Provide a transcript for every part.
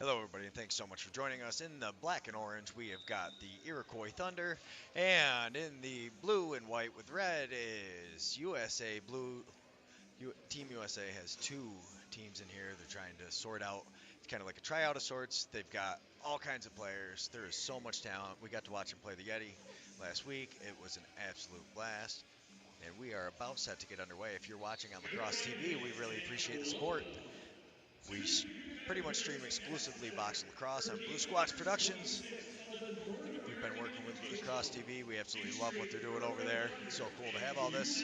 Hello, everybody, and thanks so much for joining us. In the black and orange, we have got the Iroquois Thunder, and in the blue and white with red is USA Blue. Team USA has two teams in here. They're trying to sort out. It's kind of like a tryout of sorts. They've got all kinds of players. There is so much talent. We got to watch them play the Yeti last week. It was an absolute blast. And we are about set to get underway. If you're watching on Lacrosse TV, we really appreciate the support. We pretty much stream exclusively Box Lacrosse on Blue Squatch Productions. We've been working with Lacrosse TV. We absolutely love what they're doing over there. It's so cool to have all this.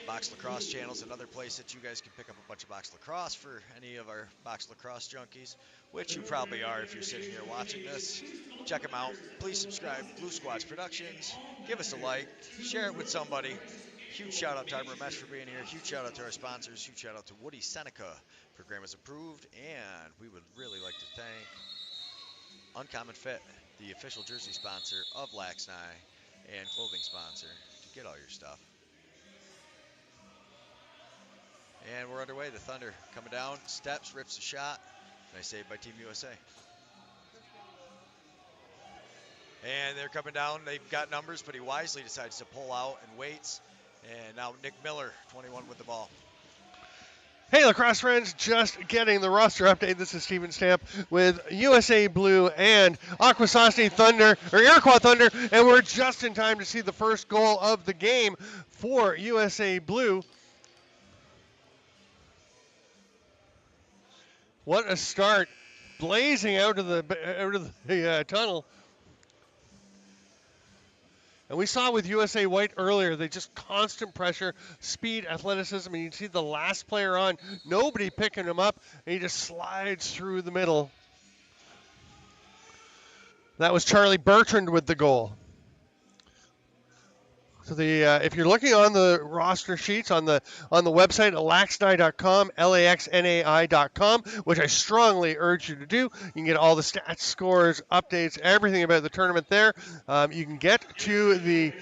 Box Lacrosse channel is another place that you guys can pick up a bunch of Box Lacrosse for any of our Box Lacrosse junkies, which you probably are if you're sitting here watching this. Check them out. Please subscribe to Blue Squatch Productions. Give us a like. Share it with somebody. Huge shout out to Arbor Mesh for being here. Huge shout out to our sponsors. Huge shout out to Woody Seneca. Program is approved, and we would really like to thank Uncommon Fit, the official jersey sponsor of LAXNAI and clothing sponsor to get all your stuff. And we're underway. The Thunder coming down, steps, rips a shot. Nice save by Team USA. And they're coming down. They've got numbers, but he wisely decides to pull out and waits. And now Nick Miller, 21 with the ball. Hey, lacrosse friends, just getting the roster update. This is Steven Stamp with USA Blue and Akwesasne Thunder, or Iroquois Thunder, and we're just in time to see the first goal of the game for USA Blue. What a start, blazing out of the tunnel. And we saw with USA White earlier, they just constant pressure, speed, athleticism, and you can see the last player on, nobody picking him up, and he just slides through the middle. That was Charlie Bertrand with the goal. So if you're looking on the roster sheets on the website at laxnai.com, LAXNAI.com, which I strongly urge you to do, you can get all the stats, scores, updates, everything about the tournament there. You can get to the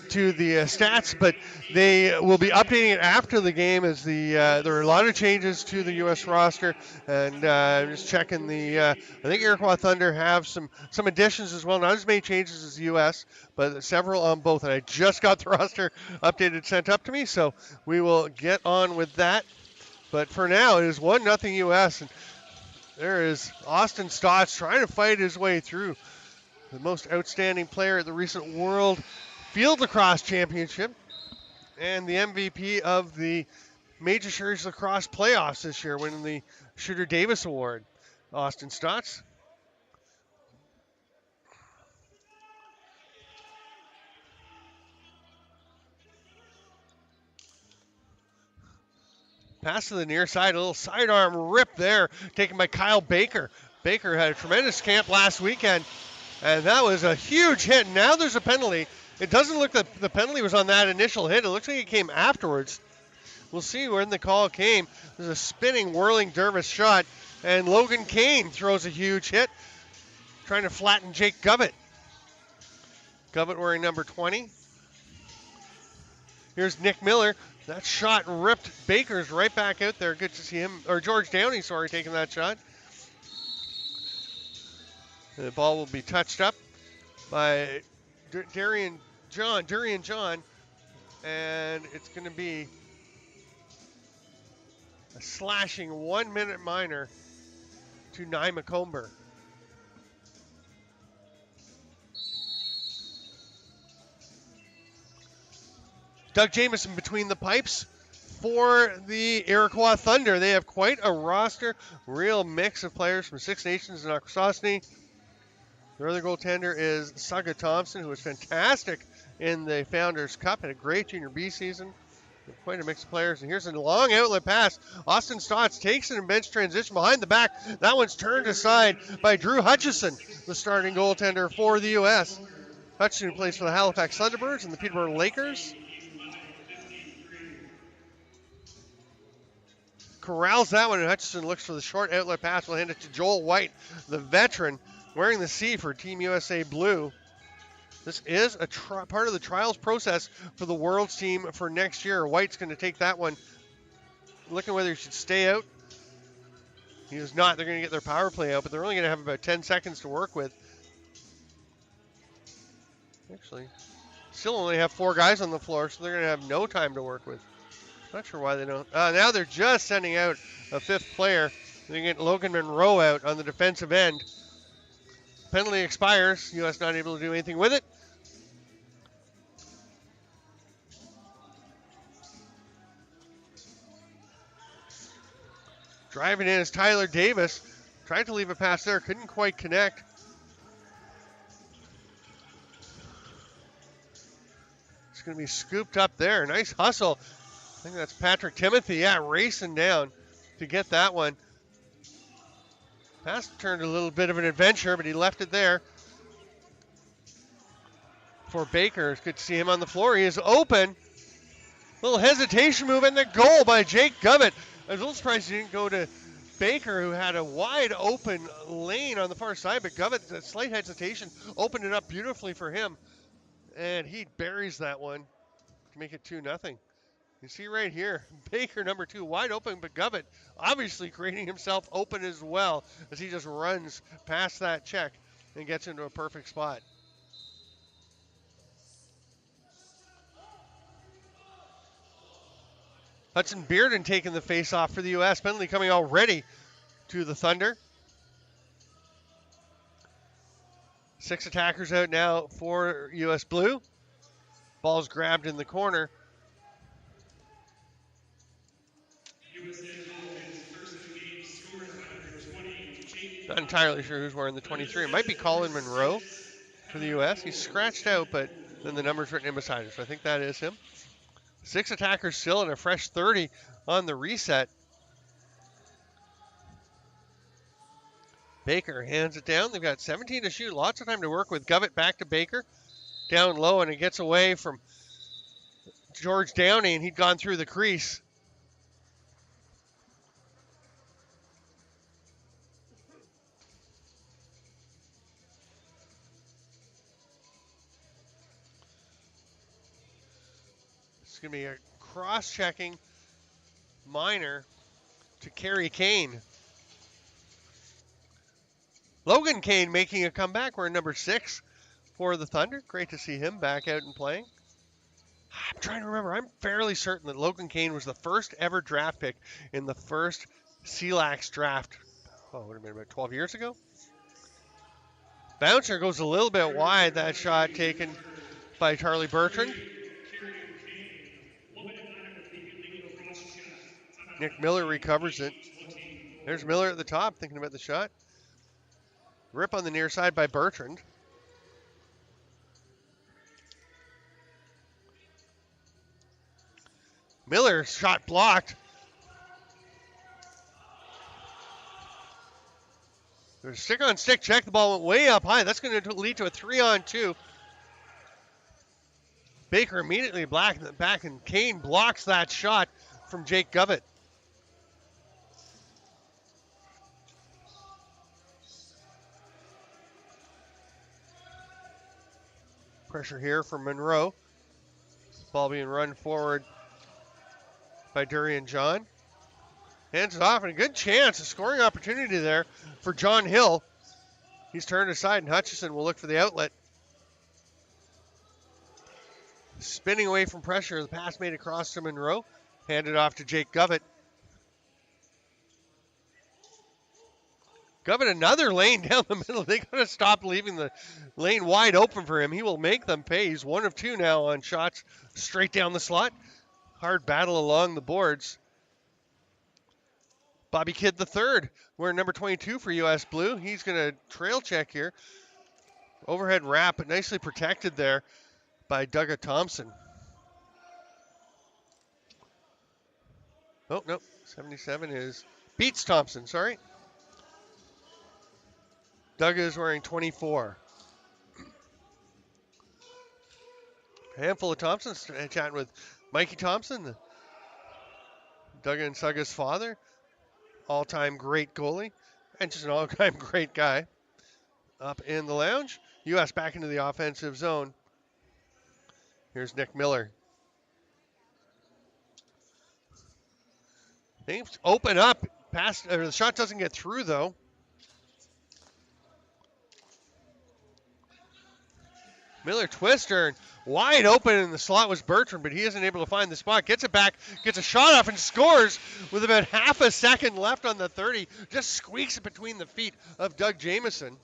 stats, but they will be updating it after the game as there are a lot of changes to the U.S. roster, and I'm just checking I think Iroquois Thunder have some additions as well, not as many changes as the U.S., but several on both, and I just got the roster updated sent up to me, so we will get on with that. But for now, it is 1-0 U.S., and there is Austin Stotts trying to fight his way through, the most outstanding player at the recent World Field Lacrosse Championship and the MVP of the Major Series Lacrosse Playoffs this year, winning the Shooter Davis Award. Austin Stotts. Pass to the near side, a little sidearm rip there, taken by Kyle Baker. Baker had a tremendous camp last weekend, and that was a huge hit. Now there's a penalty. It doesn't look like the penalty was on that initial hit. It looks like it came afterwards. We'll see when the call came. There's a spinning, whirling Dervis shot, and Logan Kane throws a huge hit, trying to flatten Jake Govett. Govett wearing number 20. Here's Nick Miller. That shot ripped Baker's right back out there. Good to see him, or George Downey, sorry, taking that shot. The ball will be touched up by Durian John, and it's going to be a slashing 1-minute minor to Nye McComber. Doug Jamieson between the pipes for the Iroquois Thunder. They have quite a roster, real mix of players from Six Nations and Akwesasne. Their other goaltender is Saga Thompson, who was fantastic in the Founders Cup, had a great Junior B season. Quite a mix of players. And here's a long outlet pass. Austin Stotts takes it in bench transition behind the back. That one's turned aside by Drew Hutchison, the starting goaltender for the U.S. Hutchison, who plays for the Halifax Thunderbirds and the Peterborough Lakers. Corrals that one, and Hutchison looks for the short outlet pass. We'll hand it to Joel White, the veteran, wearing the C for Team USA Blue. This is a part of the trials process for the World's team for next year. White's going to take that one, looking whether he should stay out. He is not. They're going to get their power play out, but they're only going to have about 10 seconds to work with. Actually, still only have 4 guys on the floor, so they're going to have no time to work with. Not sure why they don't. Now they're just sending out a 5th player. They get Logan Monroe out on the defensive end. Penalty expires. U.S. not able to do anything with it. Driving in is Tyler Davis. Tried to leave a pass there. Couldn't quite connect. It's going to be scooped up there. Nice hustle. I think that's Patrick Timothy. Yeah, racing down to get that one. Pass turned a little bit of an adventure, but he left it there. For Baker, it's good to see him on the floor. He is open. Little hesitation move and the goal by Jake Govett. I was a little surprised he didn't go to Baker, who had a wide open lane on the far side, but Govett, a slight hesitation, opened it up beautifully for him. And he buries that one to make it 2-0. You see right here, Baker number 2 wide open, but Govett obviously creating himself open as well as he just runs past that check and gets into a perfect spot. Hudson Bearden taking the face-off for the U.S. Penalty coming already to the Thunder. 6 attackers out now for U.S. Blue. Ball's grabbed in the corner. Not entirely sure who's wearing the 23. It might be Colin Monroe for the U.S. He's scratched out, but then the number's written in beside it, so I think that is him. 6 attackers still and a fresh 30 on the reset. Baker hands it down. They've got 17 to shoot. Lots of time to work with. Govett back to Baker. Down low, and it gets away from George Downey, and he'd gone through the crease. It's going to be a cross-checking minor to Kerry Kane. Logan Kane making a comeback. We're in number 6 for the Thunder. Great to see him back out and playing. I'm trying to remember. I'm fairly certain that Logan Kane was the first ever draft pick in the first CLAX draft. Oh, it would have been about 12 years ago. Bouncer goes a little bit wide. That shot taken by Charlie Bertrand. Nick Miller recovers it. There's Miller at the top thinking about the shot. Rip on the near side by Bertrand. Miller shot blocked. There's a stick-on-stick check. The ball went way up high. That's going to lead to a 3-on-2. Baker immediately back, and Kane blocks that shot from Jake Govett. Pressure here from Monroe. Ball being run forward by Durian John. Hands it off, and a good chance, a scoring opportunity there for John Hill. He's turned aside, and Hutchison will look for the outlet. Spinning away from pressure, the pass made across to Monroe. Handed off to Jake Govett. Govett another lane down the middle. They got to stop leaving the lane wide open for him. He will make them pay. He's 1 of 2 now on shots straight down the slot. Hard battle along the boards. Bobby Kidd III, wearing number 22 for U.S. Blue. He's going to trail check here. Overhead wrap, but nicely protected there by Douglas Thompson. Oh, no, 77 is Beats Thompson, sorry. Doug is wearing 24. A handful of Thompsons chatting with Mikey Thompson, Doug and Sugga's father, all-time great goalie, and just an all-time great guy. Up in the lounge, U.S. back into the offensive zone. Here's Nick Miller. Things open up. The shot doesn't get through, though. Miller twister, and wide open in the slot was Bertrand, but he isn't able to find the spot. Gets it back, gets a shot off, and scores with about half a second left on the 30. Just squeaks it between the feet of Doug Jamieson.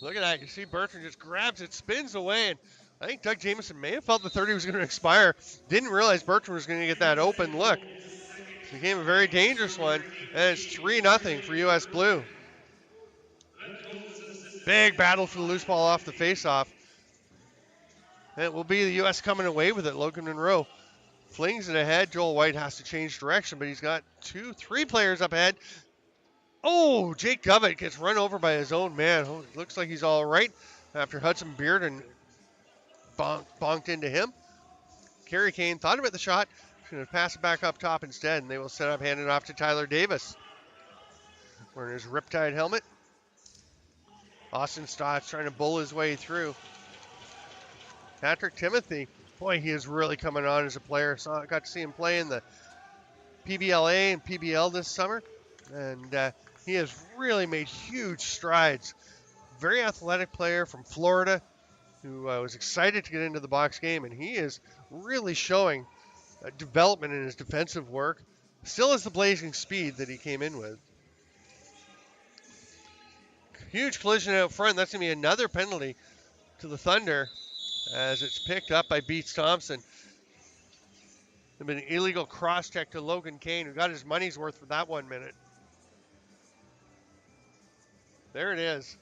Look at that. You see Bertrand just grabs it, spins away, and I think Doug Jamieson may have felt the 30 was going to expire. Didn't realize Bertrand was going to get that open look. It became a very dangerous one, and it's 3-0 for U.S. Blue. Big battle for the loose ball off the faceoff. And it will be the U.S. coming away with it. Logan Monroe flings it ahead. Joel White has to change direction, but he's got 2-3 players up ahead. Oh, Jake Govett gets run over by his own man. Oh, looks like he's all right after Hudson Bearden bonked into him. Kerry Kane thought about the shot. He's going to pass it back up top instead, and they will set up, hand it off to Tyler Davis. Wearing his Riptide helmet. Austin Stotts trying to bull his way through. Patrick Timothy, boy, he is really coming on as a player. Got to see him play in the PBLA and PBL this summer, and he has really made huge strides. Very athletic player from Florida who was excited to get into the box game, and he is really showing development in his defensive work. Still has the blazing speed that he came in with. Huge collision out front. That's going to be another penalty to the Thunder as it's picked up by Beats Thompson. There's been an illegal cross-check to Logan Kane, who got his money's worth for that 1 minute. There it is.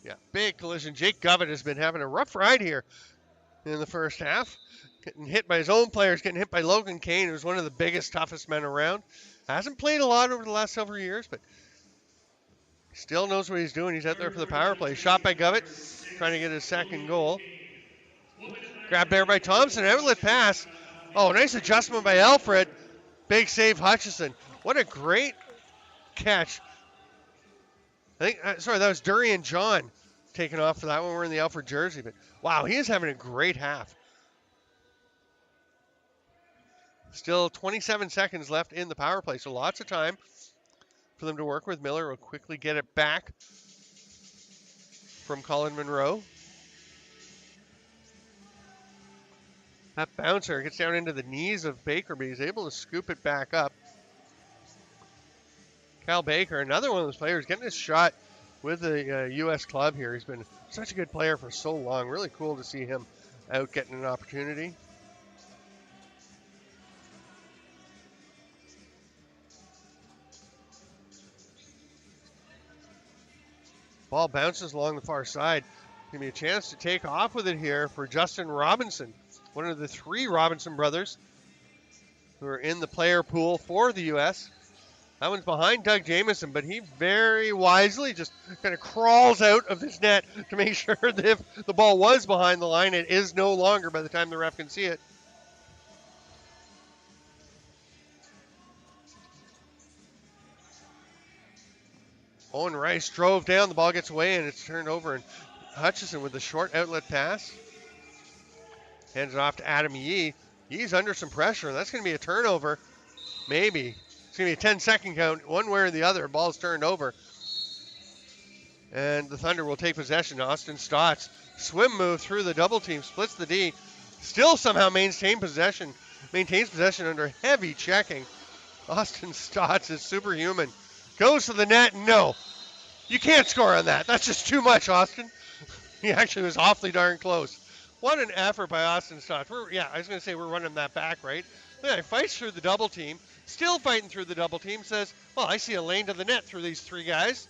Yeah, big collision. Jake Govett has been having a rough ride here in the first half. Getting hit by his own players, getting hit by Logan Kane, who's one of the biggest, toughest men around. Hasn't played a lot over the last several years, but still knows what he's doing. He's out there for the power play. Shot by Govett, trying to get his second goal. Grabbed there by Thompson, outlet pass. Oh, nice adjustment by Alfred. Big save, Hutchison. What a great catch. I think, that was Durian John taking off for that one. We're in the Alfred jersey, but wow, he is having a great half. Still 27 seconds left in the power play, so lots of time for them to work with. Miller will quickly get it back from Colin Monroe. That bouncer gets down into the knees of Baker, but he's able to scoop it back up. Cal Baker, another one of those players, getting his shot with the U.S. club here. He's been such a good player for so long. Really cool to see him out getting an opportunity. Ball bounces along the far side. Give me a chance to take off with it here for Justin Robinson, one of the 3 Robinson brothers who are in the player pool for the U.S. That one's behind Doug Jamieson, but he very wisely just kind of crawls out of his net to make sure that if the ball was behind the line, it is no longer by the time the ref can see it. Owen Rice drove down, the ball gets away, and it's turned over, and Hutchison with the short outlet pass. Hands it off to Adam Yee. Yee's under some pressure, and that's going to be a turnover. Maybe. It's going to be a 10-second count, one way or the other. Ball's turned over. And the Thunder will take possession. Austin Stotts, swim move through the double team, splits the D. Still somehow maintains possession under heavy checking. Austin Stotts is superhuman. Goes to the net. No. You can't score on that. That's just too much, Austin. He actually was awfully darn close. What an effort by Austin Stotts. I was going to say we're running that back, right? Yeah, he fights through the double team. Still fighting through the double team. Says, well, I see a lane to the net through these 3 guys.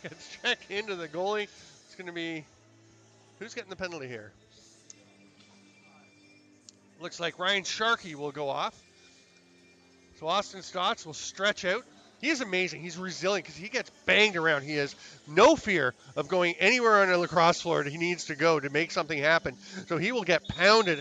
Gets checked into the goalie. It's going to be... Who's getting the penalty here? Looks like Ryan Sharkey will go off. So Austin Stotts will stretch out He is amazing. He's resilient because he gets banged around. He has no fear of going anywhere on a lacrosse floor that he needs to go to make something happen. So he will get pounded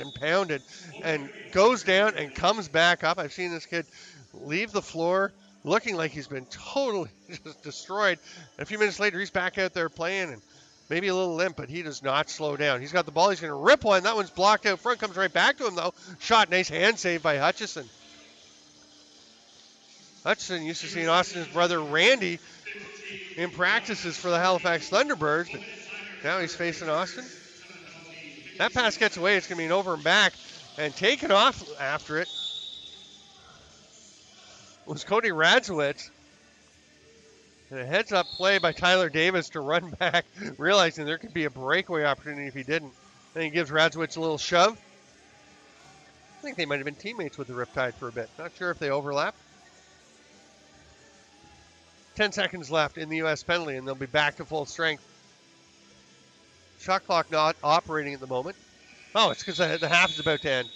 and goes down and comes back up. I've seen this kid leave the floor looking like he's been totally just destroyed. And a few minutes later, he's back out there playing and maybe a little limp, but he does not slow down. He's got the ball. He's going to rip one. That one's blocked out front. Comes right back to him, though. Shot. Nice hand save by Hutchison. Hutchison used to seeing Austin's brother Randy in practices for the Halifax Thunderbirds, but now he's facing Austin. That pass gets away. It's going to be an over and back, and taken off after it was Cody Radzowitz. And a heads-up play by Tyler Davis to run back, realizing there could be a breakaway opportunity if he didn't. Then he gives Radzowitz a little shove. I think they might have been teammates with the Riptide for a bit. Not sure if they overlap. 10 seconds left in the U.S. penalty, and they'll be back to full strength. Shot clock not operating at the moment. Oh, it's because the half is about to end.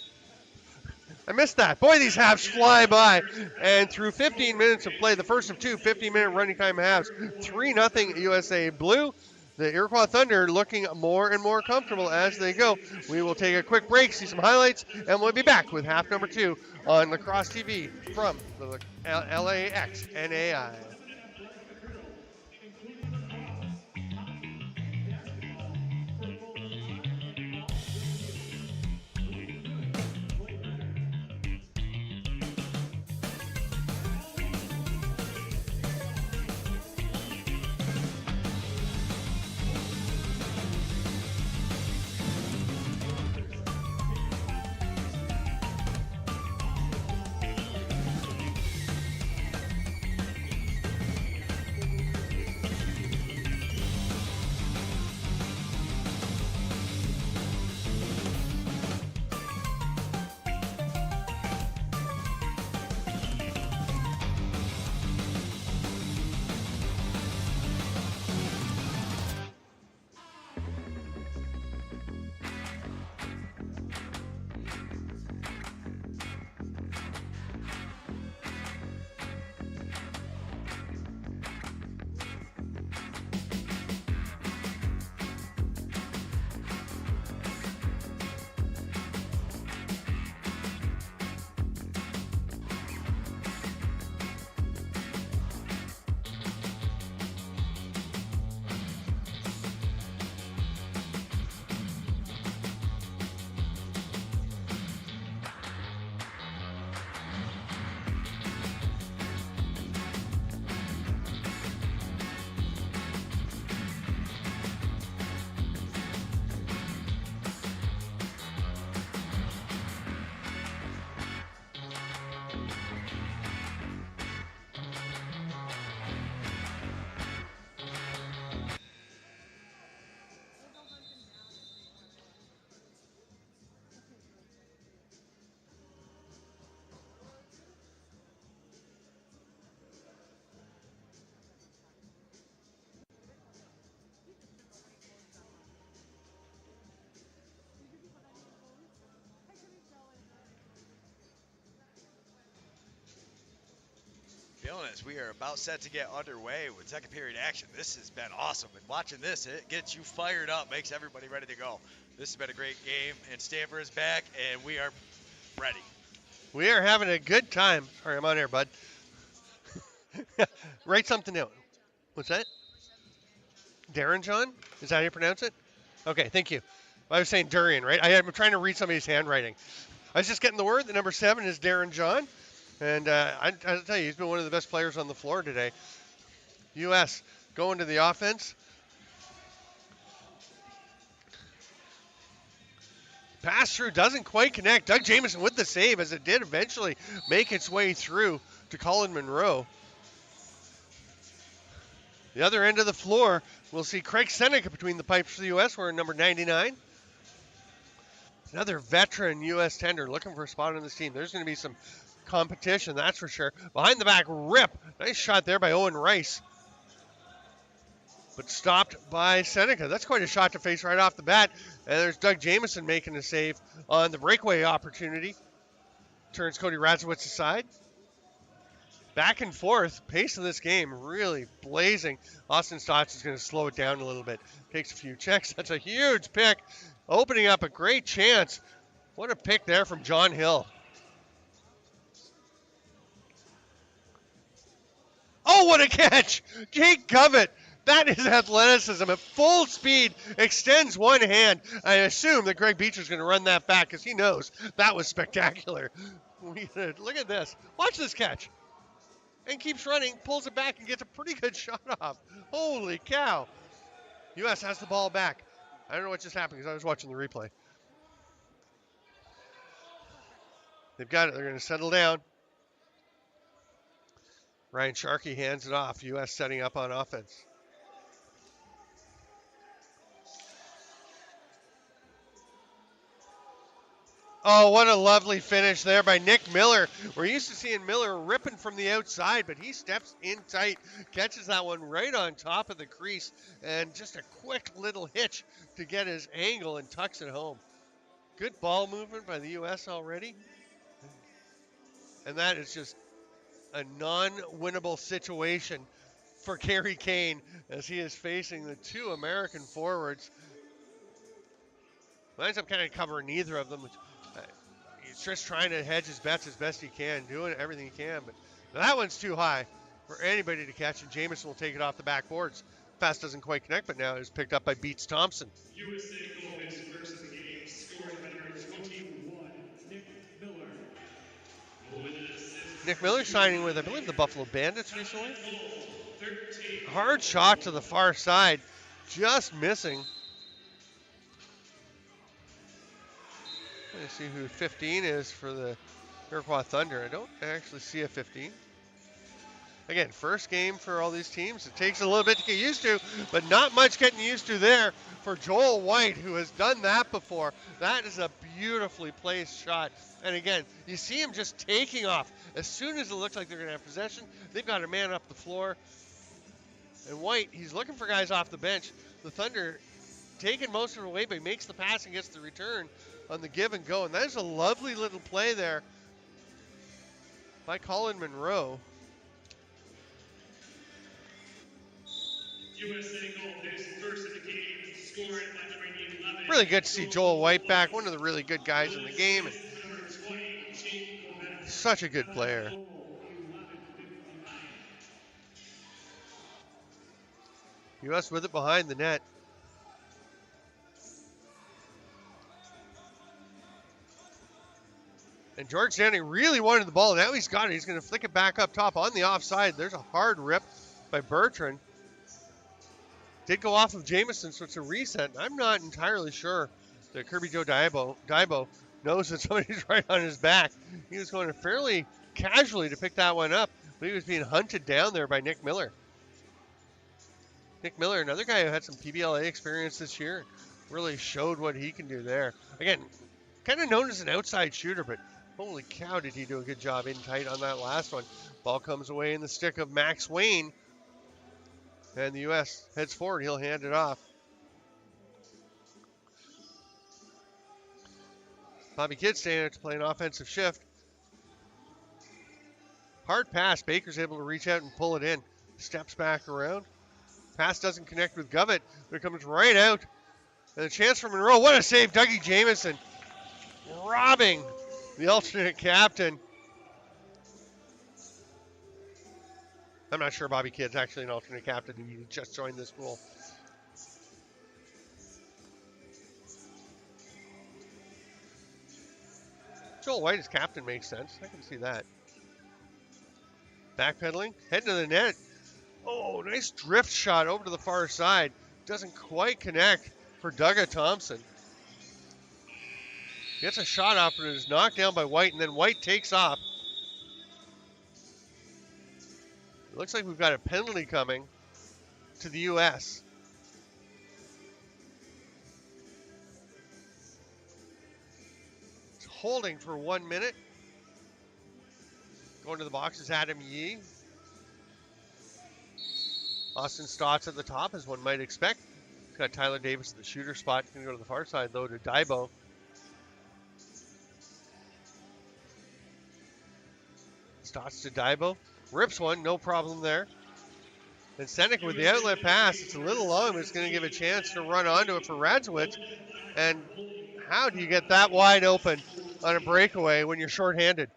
I missed that. Boy, these halves fly by. And through 15 minutes of play, the first of two 15-minute running time halves, 3-0 USA Blue. The Iroquois Thunder looking more and more comfortable as they go. We will take a quick break, see some highlights, and we'll be back with half number 2 on Lacrosse TV from the LAXNAI. Feeling as we are about set to get underway with second period action. This has been awesome, and watching this, it gets you fired up, makes everybody ready to go. This has been a great game, and Stanford is back, and we are ready. We are having a good time. Sorry, I'm on air, bud. Write something out. What's that? Darren John? Is that how you pronounce it? Okay, thank you. I was saying Durian, right? I'm trying to read somebody's handwriting. I was just getting the word. The number 7 is Darren John. And I'll tell you, he's been one of the best players on the floor today. U.S. going to the offense. Pass through doesn't quite connect. Doug Jamieson with the save as it did eventually make its way through to Colin Monroe. The other end of the floor, we'll see Craig Seneca between the pipes for the U.S. wearing number 99. Another veteran U.S. tender looking for a spot on this team. There's going to be some competition, that's for sure. Behind the back rip. Nice shot there by Owen Rice. But stopped by Seneca. That's quite a shot to face right off the bat. And there's Doug Jamieson making a save on the breakaway opportunity. Turns Cody Radzowitz aside. back and forth. Pace of this game really blazing. Austin Stotts is going to slow it down a little bit. Takes a few checks. That's a huge pick. Opening up a great chance. What a pick there from John Hill. Oh, what a catch! Jake Govett. That is athleticism at full speed. Extends one hand. I assume that Greg Beecher's going to run that back because he knows that was spectacular. Look at this. Watch this catch. And keeps running, pulls it back, and gets a pretty good shot off. Holy cow. U.S. has the ball back. I don't know what just happened because I was watching the replay. They've got it. They're going to settle down. Ryan Sharkey hands it off. U.S. setting up on offense. Oh, what a lovely finish there by Nick Miller. We're used to seeing Miller ripping from the outside, but he steps in tight, catches that one right on top of the crease, and just a quick little hitch to get his angle and tucks it home. Good ball movement by the U.S. already. And that is just a non-winnable situation for Kerry Kane as he is facing the two American forwards. Winds up kind of covering neither of them, which he's just trying to hedge his bets as best he can, doing everything he can. But that one's too high for anybody to catch, and Jamison will take it off the backboards. Pass doesn't quite connect, but now it's picked up by Beats Thompson. USA goal his first of the game, scored by number 21, Nick Miller. Nick Miller signing with, I believe, the Buffalo Bandits recently. Hard shot to the far side, just missing. Let's see who 15 is for the Iroquois Thunder. I don't actually see a 15. Again, first game for all these teams. It takes a little bit to get used to, but not much getting used to there for Joel White, who has done that before. That is a beautifully placed shot. And again, you see him just taking off. As soon as it looks like they're going to have possession, they've got a man up the floor. And White, he's looking for guys off the bench. The Thunder taking most of it away, but he makes the pass and gets the return on the give and go. And that is a lovely little play there by Colin Monroe. USA goal his first of the game, scored by number 11. Really good to see Joel White back, one of the really good guys in the game. And such a good player. U.S. with it behind the net. And George Standing really wanted the ball. Now he's got it. He's going to flick it back up top on the offside. There's a hard rip by Bertrand. Did go off of Jamison, so it's a reset. I'm not entirely sure that Kirby Joe Daibo knows that somebody's right on his back. He was going fairly casually to pick that one up, but he was being hunted down there by Nick Miller. Nick Miller, another guy who had some PBLA experience this year, really showed what he can do there. Again, kind of known as an outside shooter, but holy cow, did he do a good job in tight on that last one. Ball comes away in the stick of Max Wayne. And the U.S. heads forward. He'll hand it off. Bobby Kidd staying to play an offensive shift. Hard pass. Baker's able to reach out and pull it in. Steps back around. Pass doesn't connect with Govett, but it comes right out. And a chance for Monroe. What a save. Dougie Jamison robbing the alternate captain. I'm not sure Bobby Kidd's actually an alternate captain. He just joined this pool. Joel White as captain makes sense. I can see that. Backpedaling, heading to the net. Oh, nice drift shot over to the far side. Doesn't quite connect for Dougie Thompson. Gets a shot off, but it is knocked down by White, and then White takes off. It looks like we've got a penalty coming to the U.S. It's holding for 1 minute. Going to the box is Adam Yee. Austin Stotts at the top, as one might expect. Got Tyler Davis at the shooter spot. Going to go to the far side, though, to Daibo. Stotts to Daibo. Rips one, no problem there. And Seneca with the outlet pass, it's a little long, but it's going to give a chance to run onto it for Radzowitz. And how do you get that wide open on a breakaway when you're shorthanded?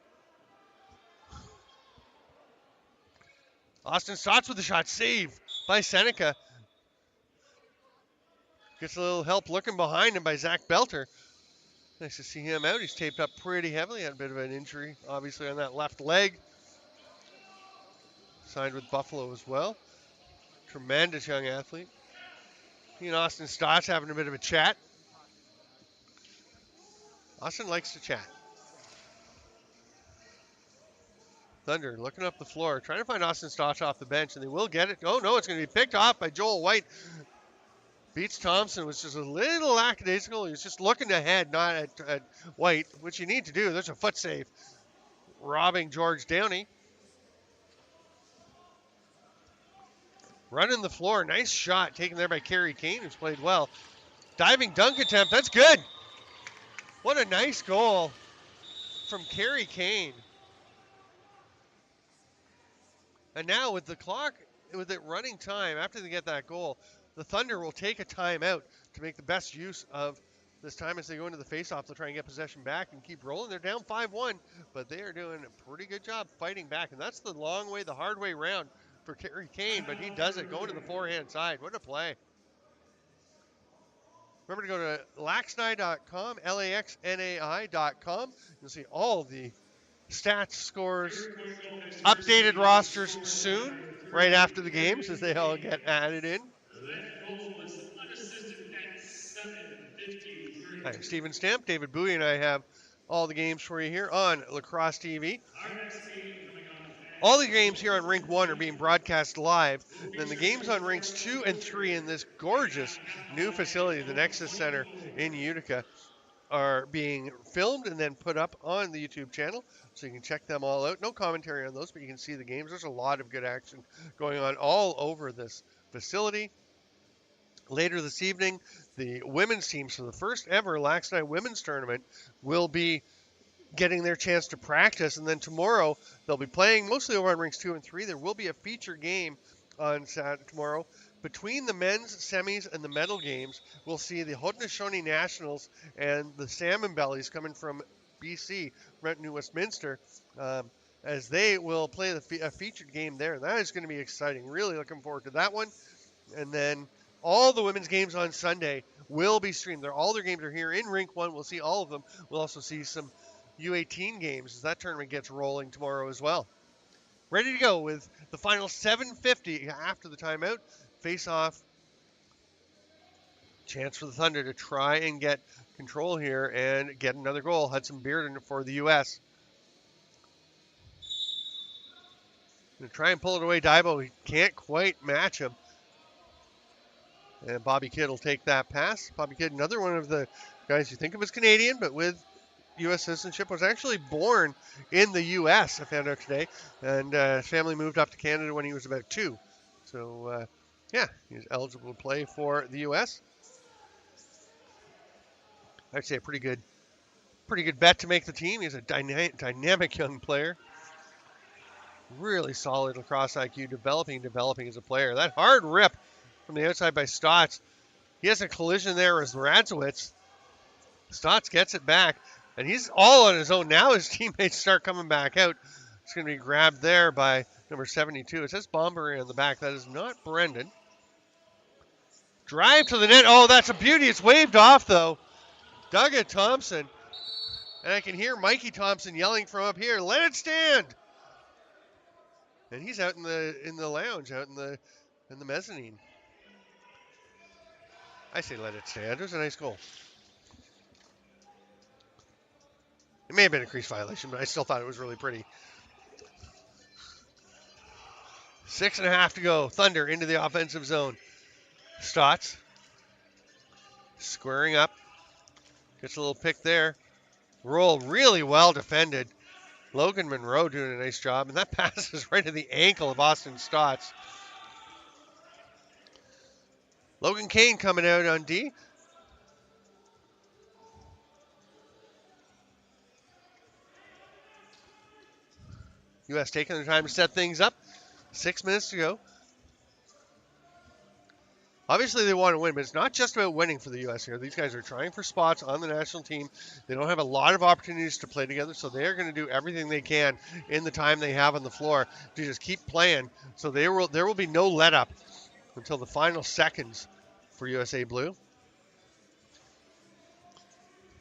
Austin Stotts with the shot, save by Seneca. Gets a little help looking behind him by Zach Belter. Nice to see him out. He's taped up pretty heavily. Had a bit of an injury, obviously, on that left leg. Signed with Buffalo as well. Tremendous young athlete. He and Austin Stotts having a bit of a chat. Austin likes to chat. Thunder looking up the floor, trying to find Austin Stotts off the bench, and they will get it. Oh, no, it's going to be picked off by Joel White. Beats Thompson, was just a little lackadaisical. He was just looking ahead, not at White, which you need to do. There's a foot save. Robbing George Downey. Running the floor. Nice shot taken there by Kerry Kane, who's played well. Diving dunk attempt. That's good. What a nice goal from Kerry Kane. And now with the clock, with it running time, after they get that goal, the Thunder will take a timeout to make the best use of this time as they go into the faceoff. They'll try and get possession back and keep rolling. They're down 5-1, but they are doing a pretty good job fighting back. And that's the long way, the hard way round for Kerry Kane, but he does it going to the forehand side. What a play. Remember to go to laxnai.com, LAXNAI.com. You'll see all the stats, scores, updated rosters soon, right after the games as they all get added in. I'm Steven Stamp. David Bowie and I have all the games for you here on Lacrosse TV. All the games here on Rink 1 are being broadcast live. Then the games on Rinks 2 and 3 in this gorgeous new facility, the Nexus Center in Utica, are being filmed and then put up on the YouTube channel. So you can check them all out. No commentary on those, but you can see the games. There's a lot of good action going on all over this facility. Later this evening, the women's teams for the first ever LAXNAI women's tournament will be getting their chance to practice. And then tomorrow, they'll be playing mostly over on Rinks 2 and 3. There will be a feature game on tomorrow. Between the men's semis and the medal games, we'll see the Haudenosaunee Nationals and the Salmon Bellies coming from BC, Renton, New Westminster, as they will play a featured game there. That is going to be exciting. Really looking forward to that one. And then all the women's games on Sunday will be streamed. All their games are here in Rink 1. We'll see all of them. We'll also see some U18 games as that tournament gets rolling tomorrow as well. Ready to go with the final 7:50 after the timeout. Face off. Chance for the Thunder to try and get control here and get another goal. Hudson Bearden for the U.S. Gonna try and pull it away. Daibo, he can't quite match him. And Bobby Kidd will take that pass. Bobby Kidd, another one of the guys you think of as Canadian, but with U.S. citizenship, was actually born in the U.S., I found out today. And his family moved up to Canada when he was about 2. So, yeah, he's eligible to play for the U.S. I'd say a pretty good bet to make the team. He's a dynamic young player. Really solid lacrosse IQ, developing as a player. That hard rip from the outside by Stotts. He has a collision there with Radzowitz. Stotts gets it back, and he's all on his own. Now his teammates start coming back out. It's going to be grabbed there by number 72. It says Bombery on the back. That is not Brendan. Drive to the net. Oh, that's a beauty. It's waved off, though. Douglas Thompson. And I can hear Mikey Thompson yelling from up here, "Let it stand!" And he's out in the lounge, out in the mezzanine. I say let it stand. It was a nice goal. It may have been a crease violation, but I still thought it was really pretty. 6.5 to go. Thunder into the offensive zone. Stotts squaring up. Gets a little pick there. Roll really well defended. Logan Monroe doing a nice job. And that pass is right to the ankle of Austin Stotts. Logan Kane coming out on D. U.S. taking their time to set things up. 6 minutes to go. Obviously, they want to win, but it's not just about winning for the U.S. here. These guys are trying for spots on the national team. They don't have a lot of opportunities to play together, so they're going to do everything they can in the time they have on the floor to just keep playing. So there will be no let up until the final seconds for USA Blue.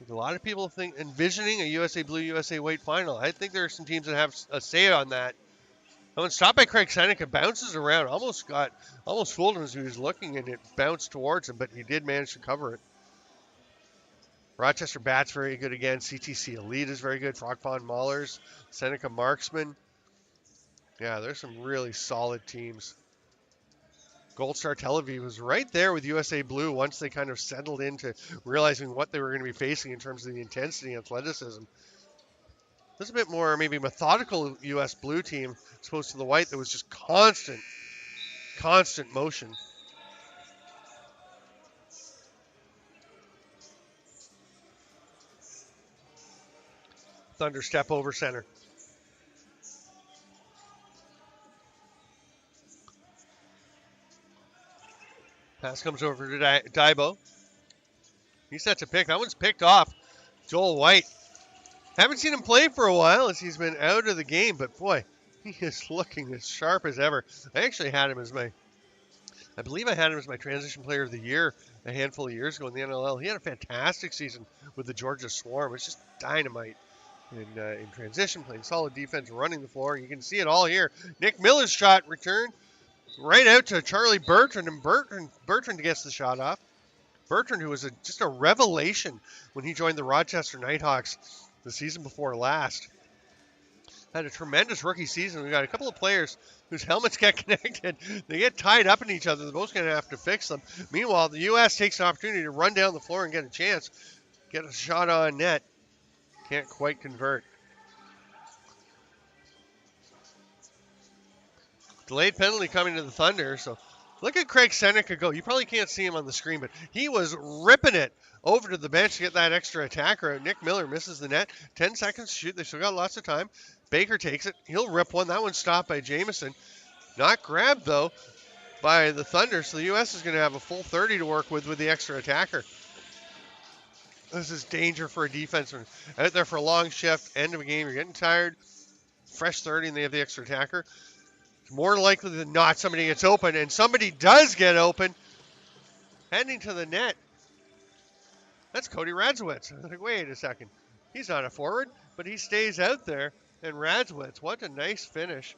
A lot of people think envisioning a USA Blue, USA White final. I think there are some teams that have a say on that. That one stopped by Craig Seneca, bounces around, almost fooled him as he was looking, and it bounced towards him, but he did manage to cover it. Rochester Bats very good again. CTC Elite is very good. Frog Pond Maulers, Seneca Marksman. Yeah, there's some really solid teams. Gold Star Tel Aviv was right there with USA Blue once they kind of settled into realizing what they were going to be facing in terms of the intensity and athleticism. There's a bit more maybe methodical US Blue team as opposed to the white that was just constant motion. Thunder step over center. Pass comes over to Daibo. He sets a pick. That one's picked off. Joel White. Haven't seen him play for a while as he's been out of the game, but boy, he is looking as sharp as ever. I believe I had him as my transition player of the year a handful of years ago in the NLL. He had a fantastic season with the Georgia Swarm. It's just dynamite in transition, playing solid defense, running the floor. You can see it all here. Nick Miller's shot returned right out to Charlie Bertrand, and Bertrand gets the shot off. Bertrand, who was just a revelation when he joined the Rochester Nighthawks the season before last. Had a tremendous rookie season. We got a couple of players whose helmets get connected. They get tied up in each other. They're both going to have to fix them. Meanwhile, the U.S. takes an opportunity to run down the floor and get a chance. Get a shot on net. Can't quite convert. Delayed penalty coming to the Thunder. So look at Craig Seneca go. You probably can't see him on the screen, but he was ripping it over to the bench to get that extra attacker. Nick Miller misses the net. 10 seconds to shoot. They still got lots of time. Baker takes it. He'll rip one. That one's stopped by Jameson. Not grabbed, though, by the Thunder. So the U.S. is going to have a full 30 to work with the extra attacker. This is danger for a defenseman. Out there for a long shift. End of a game. You're getting tired. Fresh 30, and they have the extra attacker. It's more likely than not somebody gets open, and somebody does get open. Heading to the net. That's Cody Radzewicz. I'm like, wait a second. He's not a forward, but he stays out there. And Radzewicz, what a nice finish.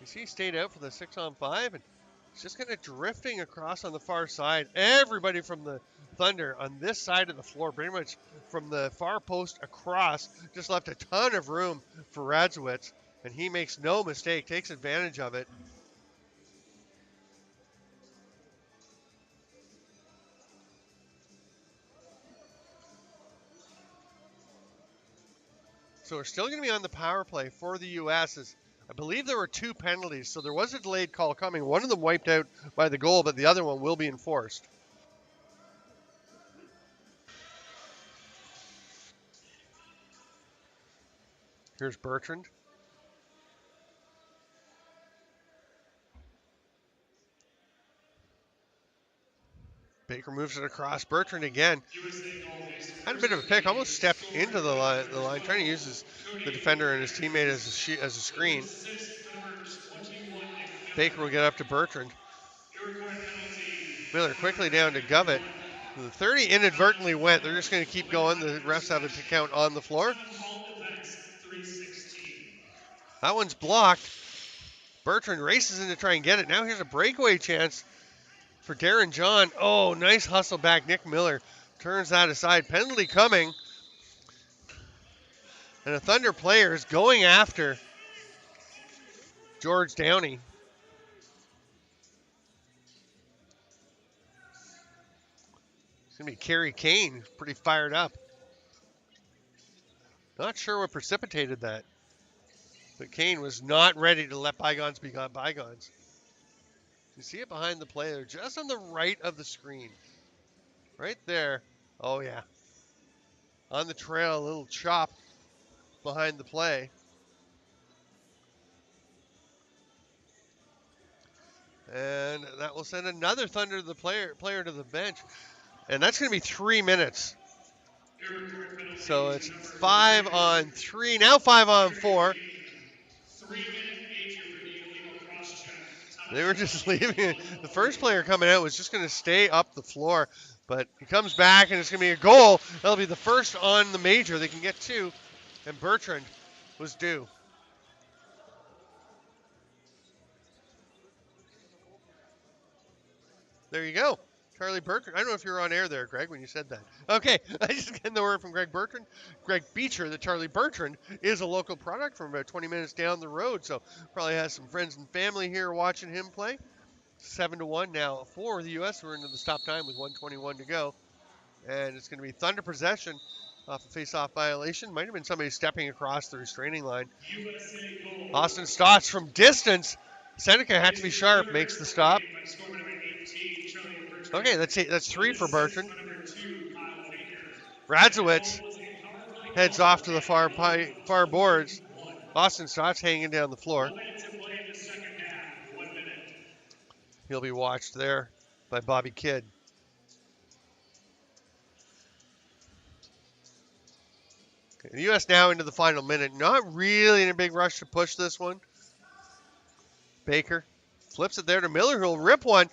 You see, he stayed out for the 6-on-5, and he's just kind of drifting across on the far side. Everybody from the Thunder on this side of the floor, pretty much from the far post across, just left a ton of room for Radzewicz, and he makes no mistake, takes advantage of it. So we're still going to be on the power play for the U.S. I believe there were 2 penalties, so there was a delayed call coming. One of them wiped out by the goal, but the other one will be enforced. Here's Bertrand. Baker moves it across. Bertrand again. Had a bit of a pick. Almost stepped into the line trying to use the defender and his teammate as a screen. Baker will get up to Bertrand. Miller quickly down to Govett. The 30 inadvertently went. They're just going to keep going. The refs have a count on the floor. That one's blocked. Bertrand races in to try and get it. Now here's a breakaway chance for Darren John. Oh, nice hustle back. Nick Miller turns that aside. Penalty coming. And the Thunder player is going after George Downey. It's going to be Kerry Kane. Pretty fired up. Not sure what precipitated that. But Kane was not ready to let bygones be bygones. You see it behind the player, just on the right of the screen. Right there. Oh, yeah. On the trail, a little chop behind the play. And that will send another Thunder to the player to the bench. And that's going to be 3 minutes. Iroquois penalty So to it's number 5 on 3, now 5 on 4. 3-minute major for the illegal cross check. They were just leaving it. The first player coming out was just going to stay up the floor. But he comes back, and it's going to be a goal. That'll be the first on the major. They can get 2. And Bertrand was due. There you go. Charlie Bertrand. I don't know if you were on air there, Greg, when you said that. Okay, I just getting the word from Greg Beecher, that Charlie Bertrand is a local product from about 20 minutes down the road. So probably has some friends and family here watching him play. 7-1 now for the U.S. We're into the stop time with 1:21 to go. And it's going to be Thunder possession off a face-off violation. Might have been somebody stepping across the restraining line. USA goal. Austin Stotts from distance. Seneca had to be sharp, makes the stop. By score by number 18, Charlie Bertrand. Okay, that's 3 for Bertrand. Assist by number 2, Kyle Baker. Radzowitz Goal was a power play heads goal off to the by far boards. 1. Austin Stotts hanging down the floor. 1 minute to play in the second half. 1 minute. He'll be watched there by Bobby Kidd. Okay, the U.S. now into the final minute. Not really in a big rush to push this one. Baker flips it there to Miller, who'll rip one.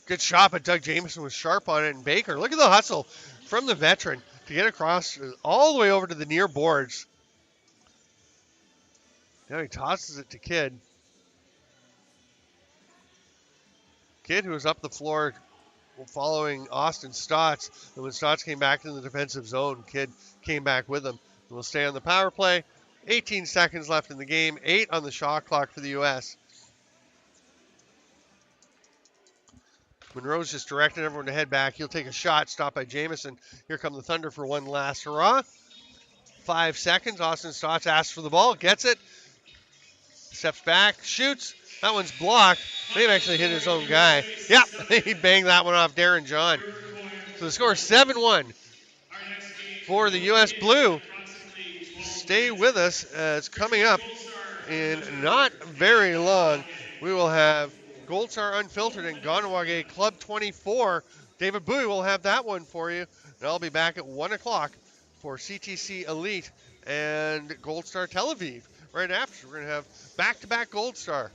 Good shot, but Doug Jamieson was sharp on it. And Baker, look at the hustle from the veteran to get across all the way over to the near boards. Now he tosses it to Kidd. Kidd, who was up the floor following Austin Stotts. And when Stotts came back in the defensive zone, Kidd came back with him. We'll stay on the power play. 18 seconds left in the game. 8 on the shot clock for the U.S. Monroe's just directing everyone to head back. He'll take a shot, stopped by Jamieson. Here come the Thunder for one last hurrah. 5 seconds. Austin Stotts asks for the ball, gets it. Steps back, shoots. That one's blocked. They've actually hit his own guy. Yeah, he banged that one off Darren John. So the score is 7-1 for the U.S. Blue. Stay with us. It's coming up in not very long. We will have Gold Star Unfiltered and Ganawage Club 24. David Bowie will have that one for you. And I'll be back at 1 o'clock for CTC Elite and Gold Star Tel Aviv. Right after, we're going to have back-to-back Gold Star.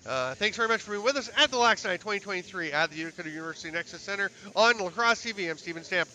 Thanks very much for being with us at the LAXNAI 2023 at the Utica University Nexus Center on Lacrosse TV. I'm Steven Stamp.